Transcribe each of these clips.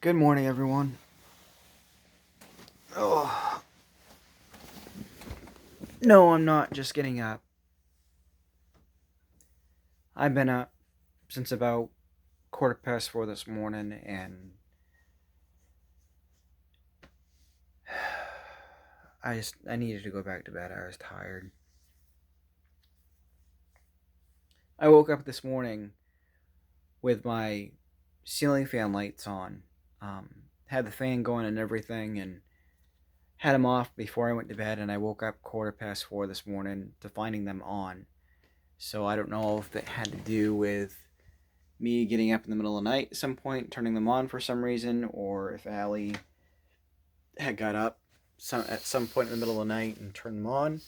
Good morning, everyone. Oh, no, I'm not just getting up. I've been up since about 4:15 this morning, and I needed to go back to bed. I was tired. I woke up this morning with my ceiling fan lights on. Had the fan going and everything, and had them off before I went to bed. And I woke up 4:15 this morning to finding them on. So I don't know if that had to do with me getting up in the middle of the night at some point, turning them on for some reason, or if Allie had got up at some point in the middle of the night and turned them on,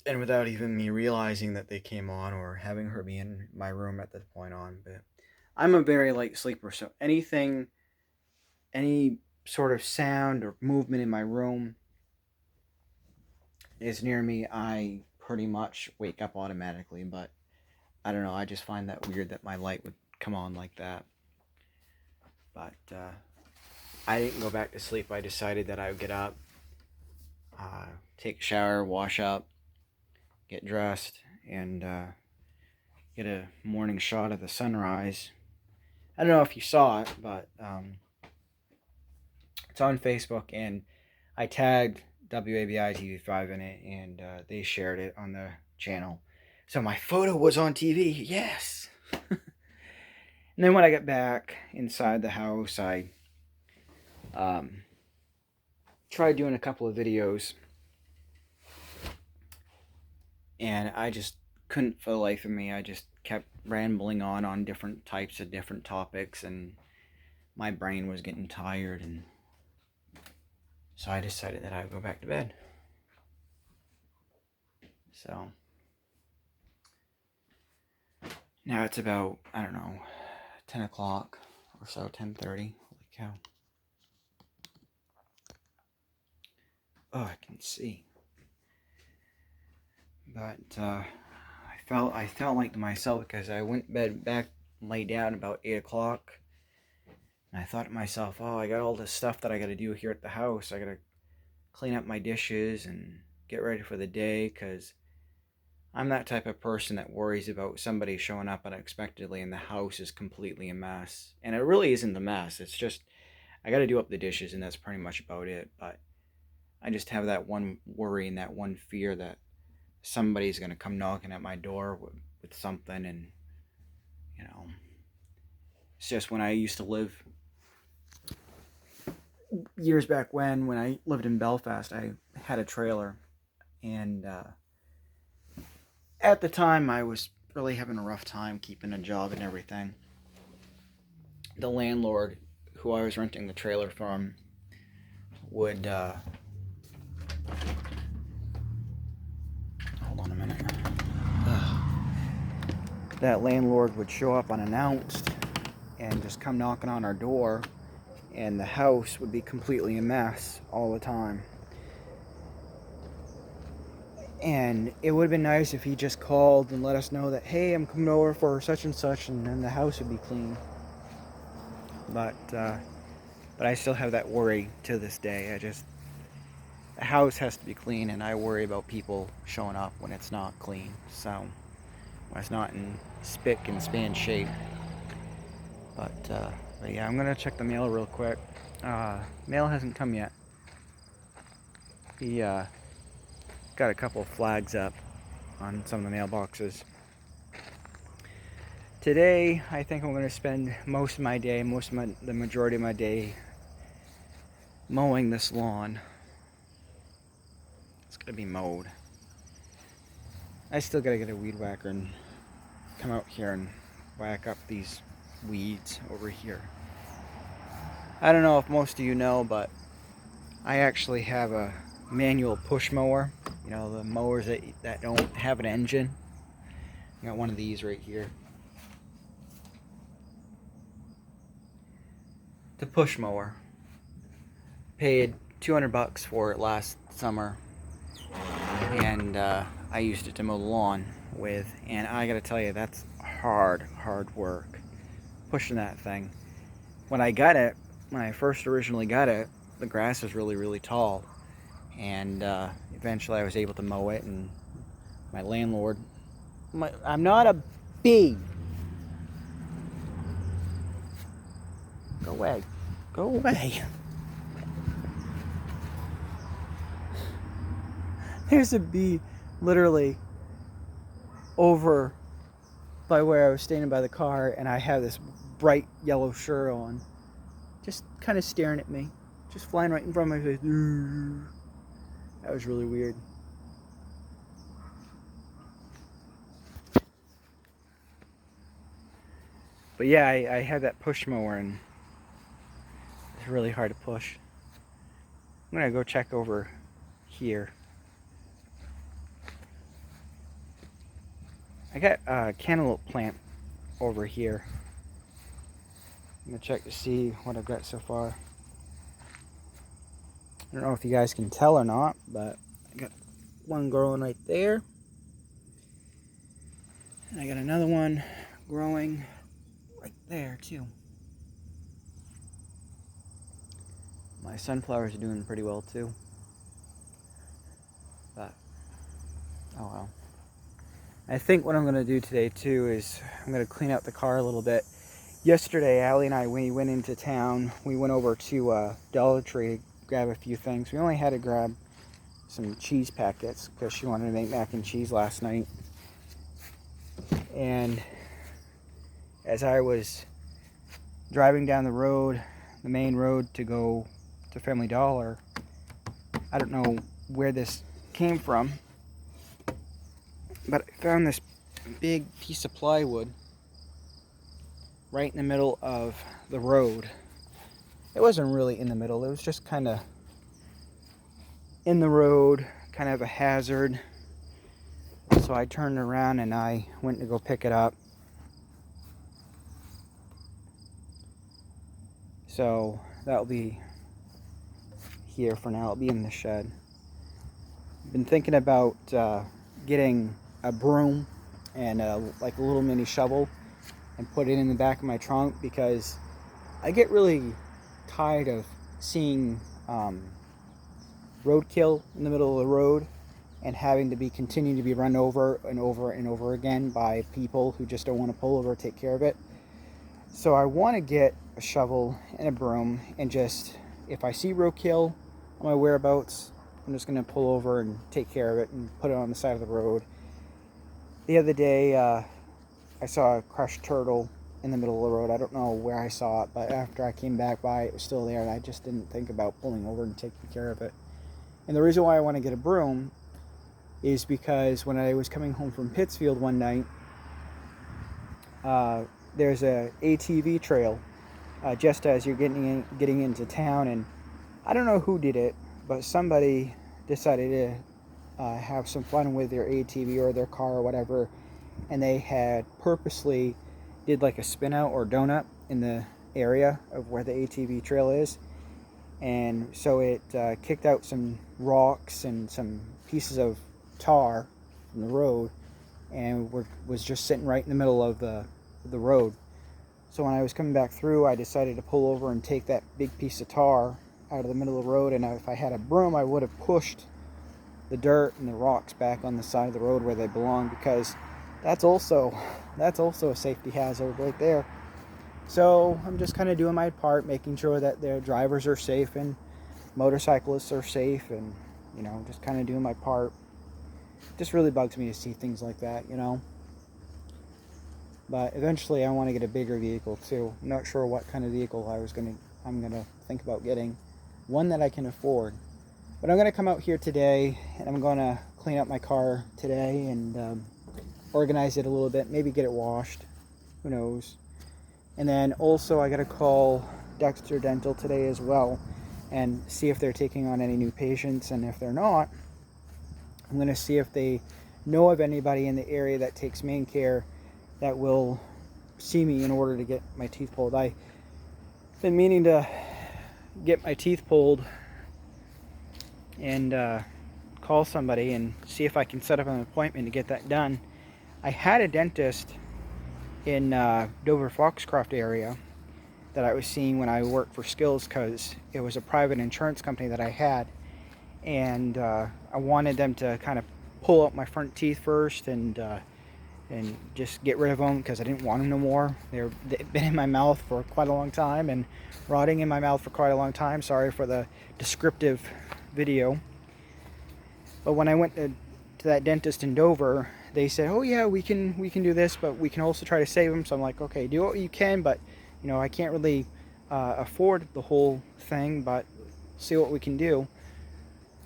and without even me realizing that they came on or having her be in my room at that point on. But I'm a very light sleeper, so any sort of sound or movement in my room is near me, I pretty much wake up automatically. But I don't know, I just find that weird that my light would come on like that. But I didn't go back to sleep. I decided that I would get up, take a shower, wash up, get dressed, and get a morning shot of the sunrise. I don't know if you saw it, but it's on Facebook, and I tagged WABI TV5 in it, and they shared it on the channel. So my photo was on TV, yes! And then when I got back inside the house, I tried doing a couple of videos, and I just couldn't for the life of me. I just kept rambling on different types of different topics, and my brain was getting tired, and so I decided that I would go back to bed. So now it's about, I don't know, 10 o'clock or so, 10:30. Holy cow. Oh, I can see. But I felt like to myself, because I went back and lay down about 8 o'clock, and I thought to myself, oh, I got all this stuff that I got to do here at the house. I got to clean up my dishes and get ready for the day, because I'm that type of person that worries about somebody showing up unexpectedly and the house is completely a mess. And it really isn't a mess. It's just I got to do up the dishes, and that's pretty much about it. But I just have that one worry and that one fear that somebody's going to come knocking at my door with something. And, you know, it's just when I used to live years back when I lived in Belfast, I had a trailer. And at the time, I was really having a rough time keeping a job and everything. The landlord who I was renting the trailer from would hold on a minute. That landlord would show up unannounced and just come knocking on our door, and the house would be completely a mess all the time. And it would have been nice if he just called and let us know that, hey, I'm coming over for such and such, and then the house would be clean. But I still have that worry to this day. The house has to be clean, and I worry about people showing up when it's not clean. So when it's not in spick and span shape. But yeah, I'm gonna check the mail real quick. Mail hasn't come yet. He got a couple of flags up on some of the mailboxes. Today, I think I'm going to spend the majority of my day mowing this lawn. It's going to be mowed. I still got to get a weed whacker and come out here and whack up these weeds over here. I don't know if most of you know, but I actually have a manual push mower. You know, the mowers that don't have an engine. I got one of these right here. The push mower. Paid $200 for it last summer, and I used it to mow the lawn with. And I gotta tell you, that's hard work pushing that thing. when I first originally got it, the grass was really, really tall. And eventually I was able to mow it, and my landlord, I'm not a bee. Go away. Go away. There's a bee literally over by where I was standing by the car, and I have this bright yellow shirt on, just kind of staring at me, just flying right in front of my face. That was really weird. But yeah, I had that push mower, and it's really hard to push. I'm gonna go check over here. I got a cantaloupe plant over here. I'm gonna check to see what I've got so far. I don't know if you guys can tell or not, but I got one growing right there. And I got another one growing right there too. My sunflowers are doing pretty well too. But, oh well. I think what I'm going to do today too is I'm going to clean out the car a little bit. Yesterday, Allie and I, when we went into town, we went over to Dollar Tree to grab a few things. We only had to grab some cheese packets because she wanted to make mac and cheese last night. And as I was driving down the road, the main road to go to Family Dollar, I don't know where this came from, but I found this big piece of plywood right in the middle of the road. It wasn't really in the middle, it was just kind of in the road, kind of a hazard. So I turned around and I went to go pick it up. So that'll be here for now, it'll be in the shed. I've been thinking about getting a broom and like a little mini shovel and put it in the back of my trunk, because I get really tired of seeing roadkill in the middle of the road and having to continue to be run over and over and over again by people who just don't want to pull over and take care of it. So I want to get a shovel and a broom, and just, if I see roadkill on my whereabouts, I'm just going to pull over and take care of it and put it on the side of the road. The other day, I saw a crushed turtle in the middle of the road. I don't know where I saw it, but after I came back by, it was still there, and I just didn't think about pulling over and taking care of it. And the reason why I want to get a broom is because when I was coming home from Pittsfield one night, there's a ATV trail just as you're getting into town, and I don't know who did it, but somebody decided to have some fun with their ATV or their car or whatever, and they had purposely did like a spin out or donut in the area of where the ATV trail is, and so it kicked out some rocks and some pieces of tar from the road, and was just sitting right in the middle of the road. So when I was coming back through, I decided to pull over and take that big piece of tar out of the middle of the road, and if I had a broom, I would have pushed the dirt and the rocks back on the side of the road where they belong, because that's also a safety hazard right there. So I'm just kind of doing my part, making sure that their drivers are safe and motorcyclists are safe, and just kind of doing my part. It just really bugs me to see things like that, But eventually I want to get a bigger vehicle too. I'm not sure what kind of vehicle I'm gonna think about getting. One that I can afford. But I'm gonna come out here today, and I'm gonna clean up my car today and organize it a little bit, maybe get it washed, who knows. And then also I gotta call Dexter Dental today as well and see if they're taking on any new patients, and if they're not, I'm gonna see if they know of anybody in the area that takes main care that will see me in order to get my teeth pulled. I've been meaning to get my teeth pulled and call somebody and see if I can set up an appointment to get that done. I had a dentist in Dover Foxcroft area that I was seeing when I worked for Skills, because it was a private insurance company that I had, and I wanted them to kind of pull out my front teeth first and just get rid of them because I didn't want them no more. They've been in my mouth for quite a long time and rotting in my mouth for quite a long time. Sorry for the descriptive video. But when I went to that dentist in Dover, they said, "Oh yeah, we can do this, but we can also try to save them." So I'm like, "Okay, do what you can, but you know, I can't really afford the whole thing, but see what we can do."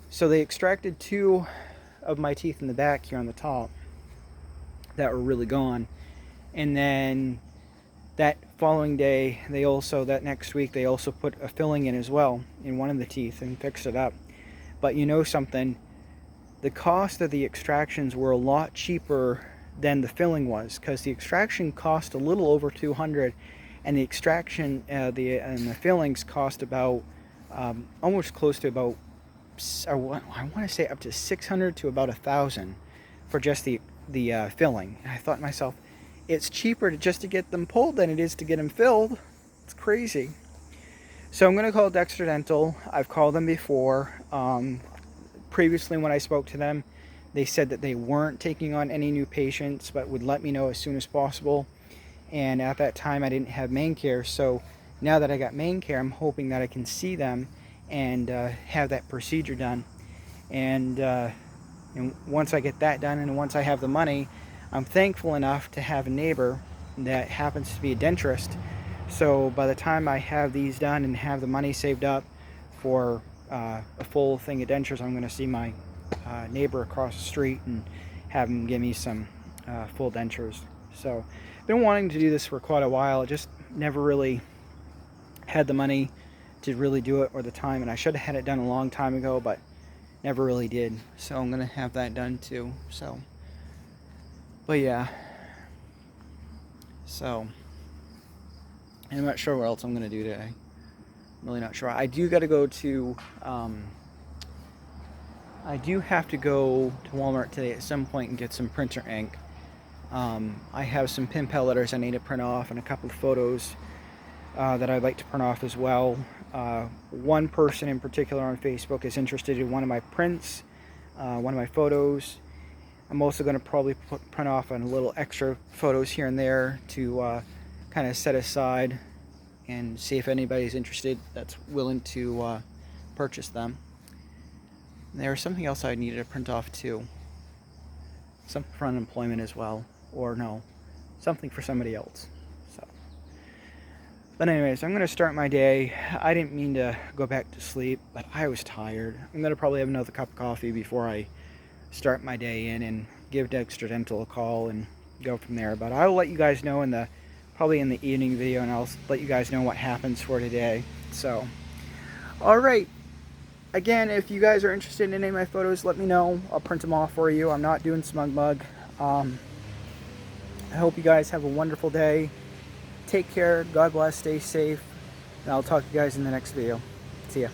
So they extracted 2 of my teeth in the back here on the top that were really gone, and then that following day, that next week, they also put a filling in as well in one of the teeth and fixed it up. But you know something, the cost of the extractions were a lot cheaper than the filling was, because the extraction cost a little over $200, and the extraction and the fillings cost about almost close to about, I want to say up to $600 to about $1,000 for just the filling. And I thought to myself, it's cheaper just to get them pulled than it is to get them filled. It's crazy. So I'm going to call Dexter Dental. I've called them before. Previously, when I spoke to them, they said that they weren't taking on any new patients, but would let me know as soon as possible. And at that time, I didn't have main care. So now that I got main care, I'm hoping that I can see them and have that procedure done. And once I get that done, and once I have the money, I'm thankful enough to have a neighbor that happens to be a denturist. So by the time I have these done and have the money saved up for a full thing of dentures, I'm going to see my neighbor across the street and have him give me some full dentures. So I've been wanting to do this for quite a while. I just never really had the money to really do it, or the time, and I should have had it done a long time ago, but never really did. So I'm going to have that done too. So, but yeah. So I'm not sure what else I'm going to do today. I'm really not sure. I do got to go to I do have to go to Walmart today at some point and get some printer ink. I have some pen pal letters I need to print off, and a couple of photos that I'd like to print off as well. One person in particular on Facebook is interested in one of my prints, one of my photos. I'm also going to probably print off on a little extra photos here and there to kind of set aside and see if anybody's interested that's willing to purchase them. There's something else I needed to print off too. Something for unemployment as well. Or no, something for somebody else. So, but anyways, I'm going to start my day. I didn't mean to go back to sleep, but I was tired. I'm going to probably have another cup of coffee before I start my day in and give Dexter Dental a call and go from there. But I'll let you guys know probably in the evening video, and I'll let you guys know what happens for today. So, alright. Again, if you guys are interested in any of my photos, let me know. I'll print them off for you. I'm not doing smug mug. I hope you guys have a wonderful day. Take care. God bless. Stay safe. And I'll talk to you guys in the next video. See ya.